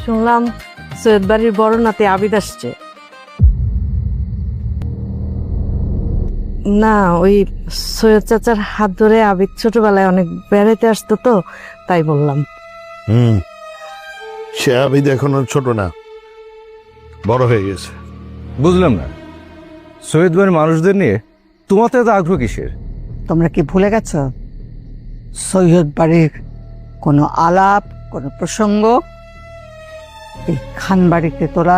শুনলাম সৈয়দ বাড়ির বড় নাতি আবিদ আসছে। না, ওই সৈয়দ চাচার হাত ধরে আবিদ ছোটবেলায় অনেক বেড়াইতে আসতো তো, তাই বললাম। সে আবিদ এখন আর ছোট না, বড় হয়ে গেছে। বুঝলাম না, সৈয়দ বাড়ির মানুষদের নিয়ে তোমার তো এত আগ্রহ কিসের? তোমরা কি ভুলে গেছ সৈয়দ বাড়ির কোনো আলাপ, কোনো প্রসঙ্গ এই খান বাড়িতে তোলা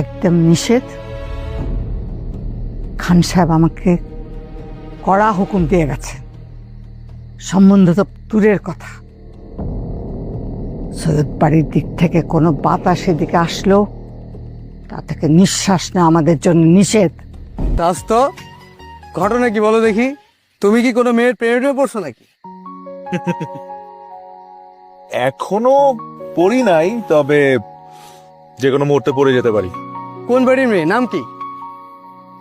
একদম নিষেধ। খান সাহেব আমাকে কড়া হুকুম দিয়ে গেছে। সম্বন্ধ তো দূরের কথা, সৈয়দ বাড়ির দিক থেকে কোনো বাতাস এদিকে আসলেও তা থেকে নিঃশ্বাস নেওয়া আমাদের জন্য নিষেধ। তাস তো ঘটনা কি বলো দেখি? তুমি কি কোনো মেয়ের প্রেমে পড়ছো নাকি? এখনো পড়ি নাই, তবে যে কোনো মুহূর্তে পড়ে যেতে পারি। কোন বাড়ির মেয়ে, নাম কি?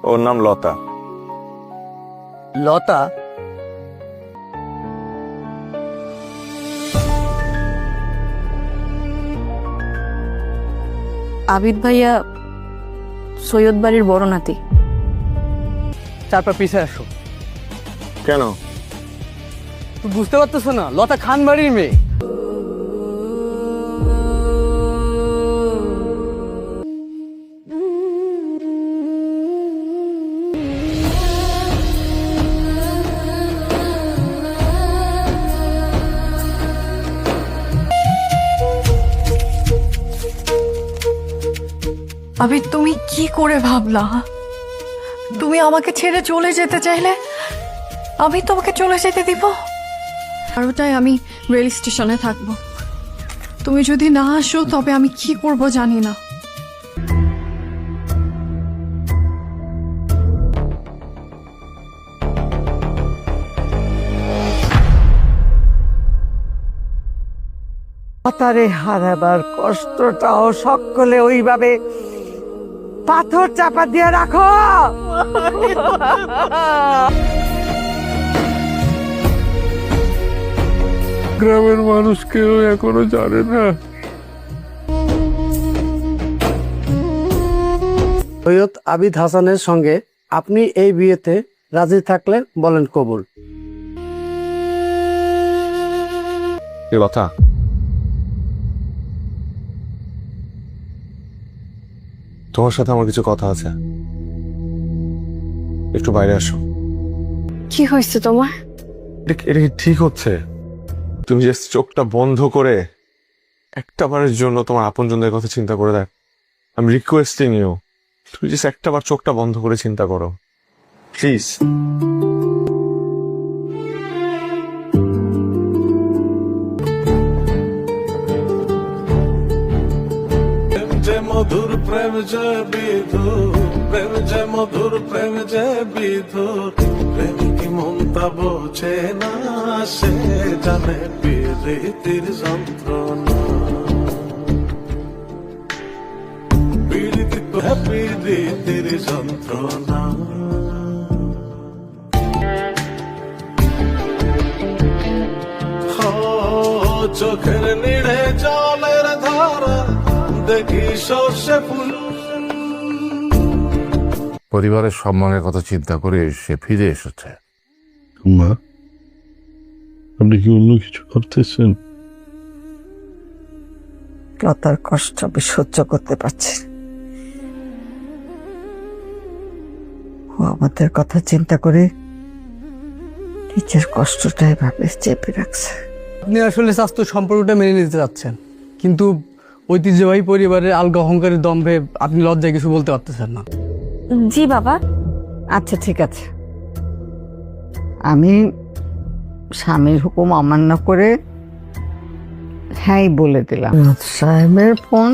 ওর নাম লতা। লতা? আবিদ ভাইয়া সৈয়দ বাড়ির বড় নাতি। চারপা পিছে আসো। কেন? তুমি বুঝতে পারতেছো না? লতা খান বাড়ির মেয়ে। আবিদ, তুমি কি করে ভাবলা? তুমি আমাকে ছেড়ে চলে যেতে চাইলে আমি তোমাকে চলে যেতে দিব? আর ওটাই আমি রেল স্টেশনে থাকবো। তুমি যদি না আসো তবে আমি কি করব জানি না। পাতারে হারাবার কষ্টটাও সকলে ওইভাবে পাথর চাপা দিয়ে রাখো। গ্রামের মানুষ কেউ এখনো জানে না। সৈয়দ আবিদ হাসানের সঙ্গে আপনি এই বিয়েতে রাজি থাকলে বলেন কবুল। লতা, তোমার সাথে আমার কিছু কথা আছে, একটু বাইরে আসো। কি হয়েছে তোমার? এটা কি ঠিক হচ্ছে? তুমি যে চোখটা বন্ধ করে একটা বারের জন্য তোমার আপনজনদের কথা চিন্তা করে দেখ। আমি রিকোয়েস্টিং ইউ, তুমি জাস্ট একটা বার চোখটা বন্ধ করে চিন্তা করো প্লিজ। মধুর প্রেম যে বিধুর, প্রেম যে মধুর, প্রেম যে বিধুর, প্রেমিক মনটা বোঝে না, সে জানে প্রীতির যন্ত্রণা। প্রীতির যন্ত্রণা। চোখের নিড়ে জলের ধারা দেখি সর্ষে ফুল। পরিবারের সম্মানের কথা চিন্তা করে সে ফিরে এসেছে। মা, আপনি কি অন্য কিছু করতেছেন? লতার কষ্ট আমি সহ্য করতে পারছি না। ও আমাদের কথা চিন্তা করে নিজের কষ্টটাই ভাবে চেপে রাখছে। আপনি আসলে স্বাস্থ্য সম্পর্কটা মেনে নিতে চাচ্ছেন, কিন্তু ঐতিহ্যবাহী পরিবারের আলগা অহংকারের দম্ভে আপনি লজ্জায় কিছু বলতে পারতেছেন না। জি বাবা। আচ্ছা ঠিক আছে, আমি স্বামীর হুকুম অমান্য করে হ্যাঁ বলে দিলাম। সাহেবের ফোন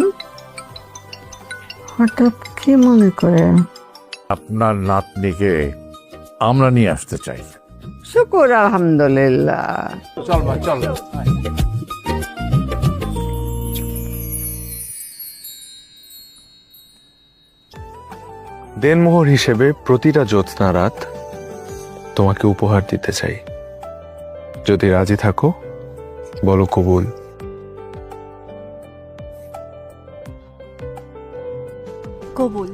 হঠাৎ কি মনে করে? আপনার নাতনিকে আমরা নিয়ে আসতে চাই। শুকুর আলহামদুলিল্লাহ। চল মা, চল। দেনমোহর হিসেবে প্রতিটা জ্যোৎস্না রাত তোমাকে উপহার দিতে চাই। যদি রাজি থাকো বলো কবুল। কবুল।